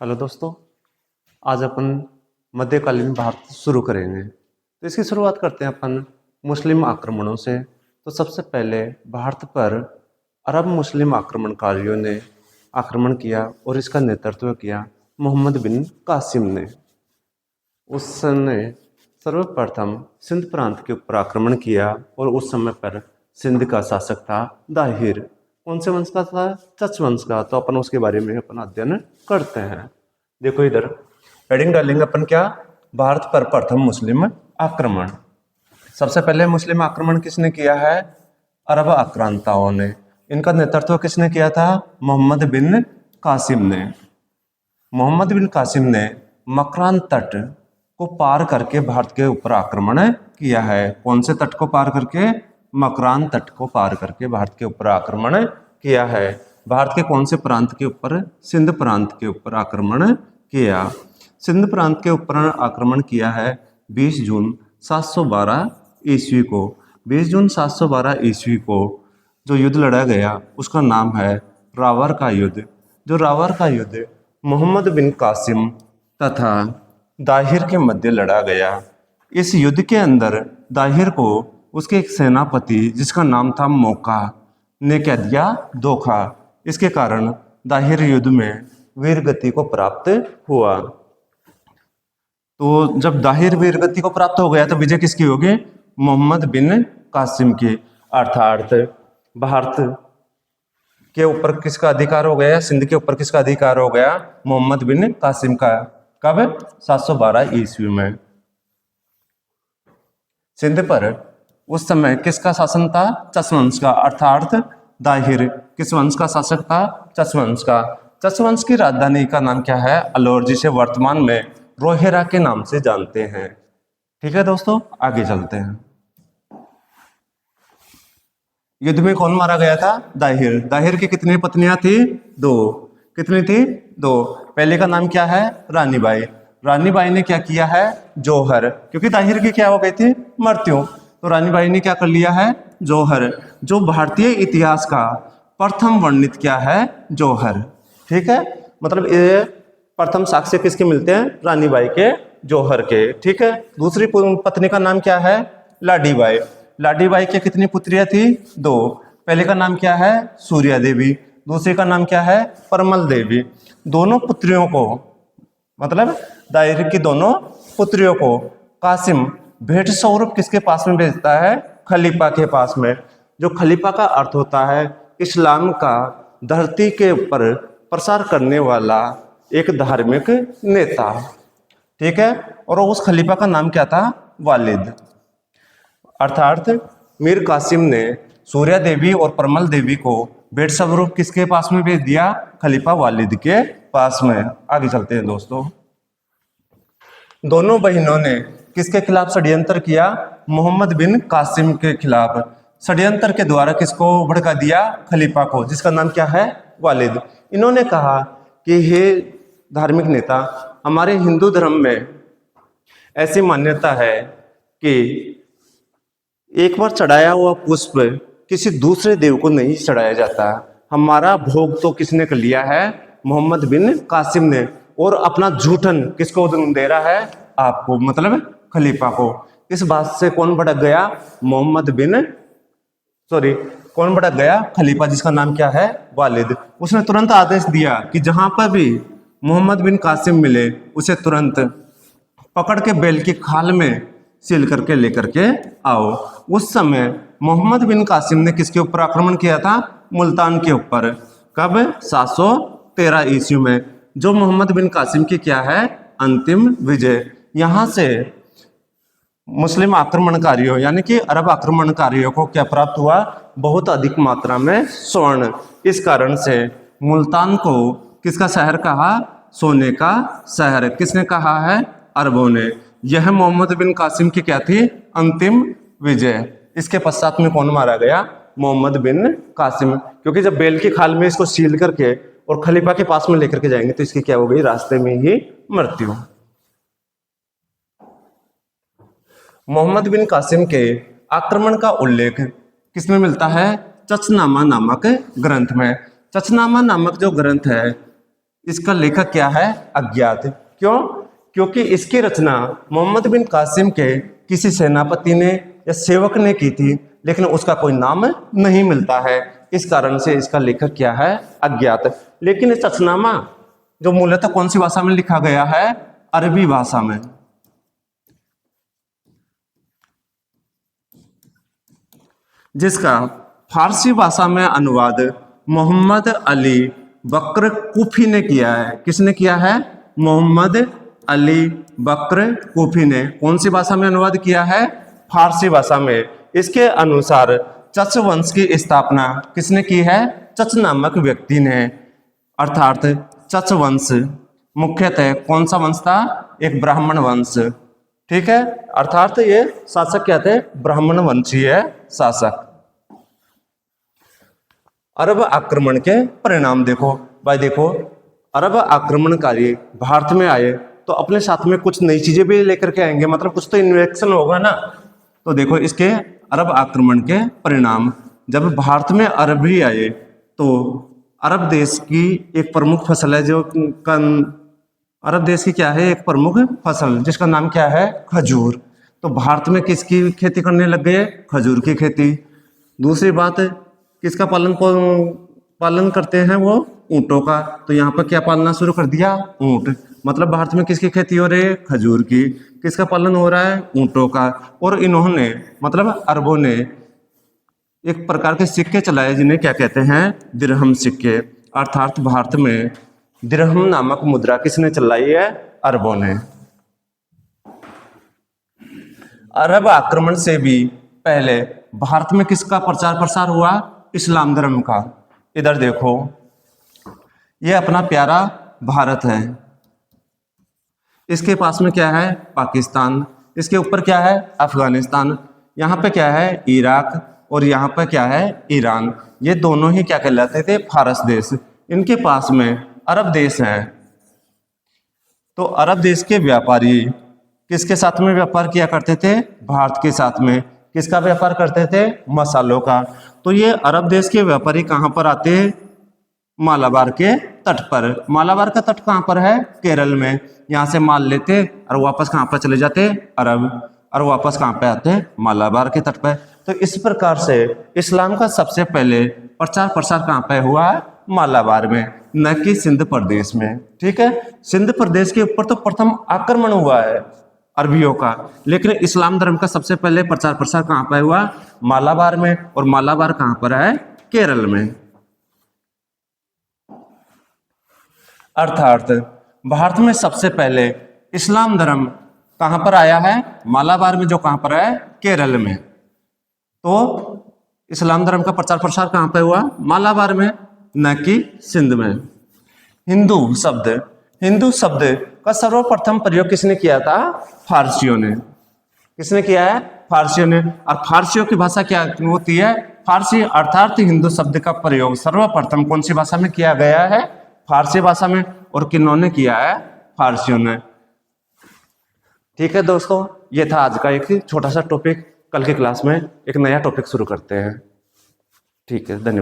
Hello दोस्तों, आज अपन मध्यकालीन भारत शुरू करेंगे। तो इसकी शुरुआत करते हैं अपन मुस्लिम आक्रमणों से। तो सबसे पहले भारत पर अरब मुस्लिम आक्रमणकारियों ने आक्रमण किया और इसका नेतृत्व किया मोहम्मद बिन कासिम ने। उसने सर्वप्रथम सिंध प्रांत के ऊपर आक्रमण किया और उस समय पर सिंध का शासक था दाहिर। कौन से वंश का था? चच वंश का। तो अपन उसके बारे में अपन अध्ययन करते हैं। देखो इधर हेडिंग डालेंगे अपन क्या? भारत पर प्रथम मुस्लिम आक्रमण। सबसे पहले मुस्लिम आक्रमण किसने किया है? अरब आक्रांताओं ने। इनका नेतृत्व किसने किया था? मोहम्मद बिन कासिम ने। मोहम्मद बिन कासिम ने मकरान तट को पार करके भारत के ऊपर आक्रमण किया है। कौन से तट को पार करके? मकरान तट को पार करके भारत के ऊपर आक्रमण किया है। भारत के कौन से प्रांत के ऊपर? सिंध प्रांत के ऊपर आक्रमण किया। सिंध प्रांत के ऊपर आक्रमण किया है 20 जून 712 ईस्वी को। 20 जून 712 ईस्वी को जो युद्ध लड़ा गया उसका नाम है रावर का युद्ध। जो रावर का युद्ध मोहम्मद बिन कासिम तथा दाहिर के मध्य लड़ा गया। इस युद्ध के अंदर दाहिर को उसके एक सेनापति जिसका नाम था मौका ने कह दिया धोखा। इसके कारण दाहिर युद्ध में वीर गति को प्राप्त हुआ। तो जब दाहिर वीर गति को प्राप्त हो गया तो विजय किसकी होगी? मोहम्मद बिन कासिम की। अर्थात भारत के ऊपर किसका अधिकार हो गया? सिंध के ऊपर किसका अधिकार हो गया? मोहम्मद बिन कासिम का। कब? 712 ईस्वी में। सिंध पर उस समय किसका शासन था? चच वंश का। अर्थात दाहिर किस वंश का शासक था? चच वंश का। चच वंश की राजधानी का नाम क्या है? अलौर, जिसे वर्तमान में रोहेरा के नाम से जानते हैं। ठीक है दोस्तों, आगे चलते हैं। युद्ध में कौन मारा गया था? दाहिर। दाहिर की कितनी पत्नियां थी? 2। कितनी थी? 2। पहले का नाम क्या है? रानीबाई। रानीबाई ने क्या किया है? जौहर। क्योंकि दाहिर की क्या हो गई थी? मृत्यु। तो रानीबाई ने क्या कर लिया है? जौहर। जो भारतीय इतिहास का प्रथम वर्णित क्या है? जौहर। ठीक है, मतलब ये प्रथम साक्ष्य किसके मिलते हैं? रानीबाई के, जौहर के। ठीक है। दूसरी पत्नी का नाम क्या है? लाडीबाई। लाडीबाई की कितनी पुत्रियां थी? 2। पहले का नाम क्या है? सूर्या देवी। दूसरी का नाम क्या है? परमल देवी। दोनों पुत्रियों को, मतलब दाहिर की दोनों पुत्रियों को कासिम भेंट स्वरूप किसके पास में भेजता है? खलीफा के पास में। जो खलीफा का अर्थ होता है इस्लाम का धरती के ऊपर प्रसार करने वाला एक धार्मिक नेता। ठीक है। और उस खलीफा का नाम क्या था? वालिद। अर्थात मीर कासिम ने सूर्या देवी और परमल देवी को भेंट स्वरूप किसके पास में भेज दिया? खलीफा वालिद के पास में। आगे चलते हैं दोस्तों। दोनों बहनों ने किसके खिलाफ षड्यंत्र किया? मोहम्मद बिन कासिम के खिलाफ। षड्यंत्र के द्वारा किसको भड़का दिया? खलीफा को, जिसका नाम क्या है? वालिद। इन्होंने कहा कि हे धार्मिक नेता, हमारे हिंदू धर्म में ऐसी मान्यता है कि एक बार चढ़ाया हुआ पुष्प किसी दूसरे देव को नहीं चढ़ाया जाता। हमारा भोग तो किसने कर लिया है? मोहम्मद बिन कासिम ने। और अपना जूठन किसको दे रहा है? आपको, मतलब खलीफा को। इस बात से कौन भड़क गया? कौन भड़क गया? खलीफा, जिसका नाम क्या है? वालिद। उसने तुरंत आदेश दिया कि जहां पर भी मोहम्मद बिन कासिम मिले उसे तुरंत पकड़ के बैल की खाल में सील करके लेकर के आओ। उस समय मोहम्मद बिन कासिम ने किसके ऊपर आक्रमण किया था? मुल्तान के ऊपर। कब? 713 ईस्वी में। जो मोहम्मद बिन कासिम की क्या है? अंतिम विजय। यहां से मुस्लिम आक्रमणकारियों यानी कि अरब आक्रमणकारियों को क्या प्राप्त हुआ? बहुत अधिक मात्रा में स्वर्ण। इस कारण से मुल्तान को किसका शहर कहा? सोने का शहर। किसने कहा है? अरबों ने। यह मोहम्मद बिन कासिम की क्या थी? अंतिम विजय। इसके पश्चात में कौन मारा गया? मोहम्मद बिन कासिम। क्योंकि जब बैल की खाल में इसको सील करके और खलीफा के पास में लेकर के जाएंगे तो इसकी क्या हो गई? रास्ते में ही मृत्यु। मोहम्मद बिन कासिम के आक्रमण का उल्लेख किसमें मिलता है? चचनामा नामक ग्रंथ में। चचनामा नामक जो ग्रंथ है इसका लेखक क्या है? अज्ञात। क्यों? क्योंकि इसकी रचना मोहम्मद बिन कासिम के किसी सेनापति ने या सेवक ने की थी, लेकिन उसका कोई नाम नहीं मिलता है। इस कारण से इसका लेखक क्या है? अज्ञात। लेकिन ये रचनामा जो मूलतः कौन सी भाषा में लिखा गया है? अरबी भाषा में। जिसका फारसी भाषा में अनुवाद मोहम्मद अली बकर कूफी ने किया है। किसने किया है? मोहम्मद अली बकर कूफी ने कौन सी भाषा में अनुवाद किया है? फारसी भाषा में। इसके अनुसार चच वंश की स्थापना किसने की है? चच नामक व्यक्ति ने। अर्थात चच वंश मुख्यतः कौन सा वंश था? एक ब्राह्मण वंश। ठीक है, अर्थात ये शासक क्या थे? ब्राह्मण वंशीय शासक। अरब आक्रमण के परिणाम देखो भाई। देखो, अरब आक्रमणकारी भारत में आए तो अपने साथ में कुछ नई चीजें भी लेकर के आएंगे, मतलब कुछ तो इन्वेक्शन होगा ना। तो देखो इसके अरब आक्रमण के परिणाम। जब भारत में अरबी आए तो अरब देश की एक प्रमुख फसल है जो अरब देश की क्या है? एक प्रमुख फसल, जिसका नाम क्या है? खजूर। तो भारत में किसकी खेती करने लग गए? खजूर की खेती। दूसरी बात, किसका पालन करते हैं वो? ऊंटों का। तो यहाँ पर क्या पालना शुरू कर दिया? ऊंट। मतलब भारत में किसकी खेती हो रही है? खजूर की। किसका पालन हो रहा है? ऊंटों का। और इन्होंने मतलब अरबों ने एक प्रकार के सिक्के चलाए जिन्हें क्या कहते हैं? दिरहम सिक्के। अर्थात भारत में दिरहम नामक मुद्रा किसने चलाई है? अरबों ने। अरब आक्रमण से भी पहले भारत में किसका प्रचार प्रसार हुआ? इस्लाम धर्म का। इधर देखो, ये अपना प्यारा भारत है, इसके पास में क्या है? पाकिस्तान। इसके ऊपर क्या है? अफगानिस्तान। यहाँ पे क्या है? इराक। और यहाँ पे क्या है? ईरान। ये दोनों ही क्या कहलाते थे? फारस देश। इनके पास में अरब देश है। तो अरब देश के व्यापारी किसके साथ में व्यापार किया करते थे? भारत के साथ में। किसका व्यापार करते थे? मसालों का। तो ये अरब देश के व्यापारी कहाँ पर आते हैं? मालाबार के तट पर। मालाबार का तट कहाँ पर है? केरल में। यहाँ से माल लेते और वापस कहाँ पर चले जाते? अरब। और वापस कहाँ पे आते? मालाबार के तट पर। तो इस प्रकार से इस्लाम का सबसे पहले प्रचार प्रसार कहाँ पे हुआ? मालाबार में, न कि सिंध प्रदेश में। ठीक है, सिंध प्रदेश के ऊपर तो प्रथम आक्रमण हुआ है अरबियों का, लेकिन इस्लाम धर्म का सबसे पहले प्रचार प्रसार कहाँ पे हुआ? मालाबार में। और मालाबार कहाँ पर है? केरल में। अर्थात भारत में सबसे पहले इस्लाम धर्म कहाँ पर आया है? मालाबार में, जो कहाँ पर है? केरल में। तो इस्लाम धर्म का प्रचार प्रसार कहाँ पे हुआ? मालाबार में, न कि सिंध में। हिंदू शब्द का सर्वप्रथम प्रयोग किसने किया था? फारसियों ने। किसने किया है? फारसियों ने। और फारसियों की भाषा क्या होती है? फारसी। अर्थात हिंदू शब्द का प्रयोग सर्वप्रथम कौन सी भाषा में किया गया है? फारसी भाषा में। और किन्होंने किया है? फारसियों ने। ठीक है दोस्तों, ये था आज का एक छोटा सा टॉपिक। कल की क्लास में एक नया टॉपिक शुरू करते हैं। ठीक है, धन्यवाद।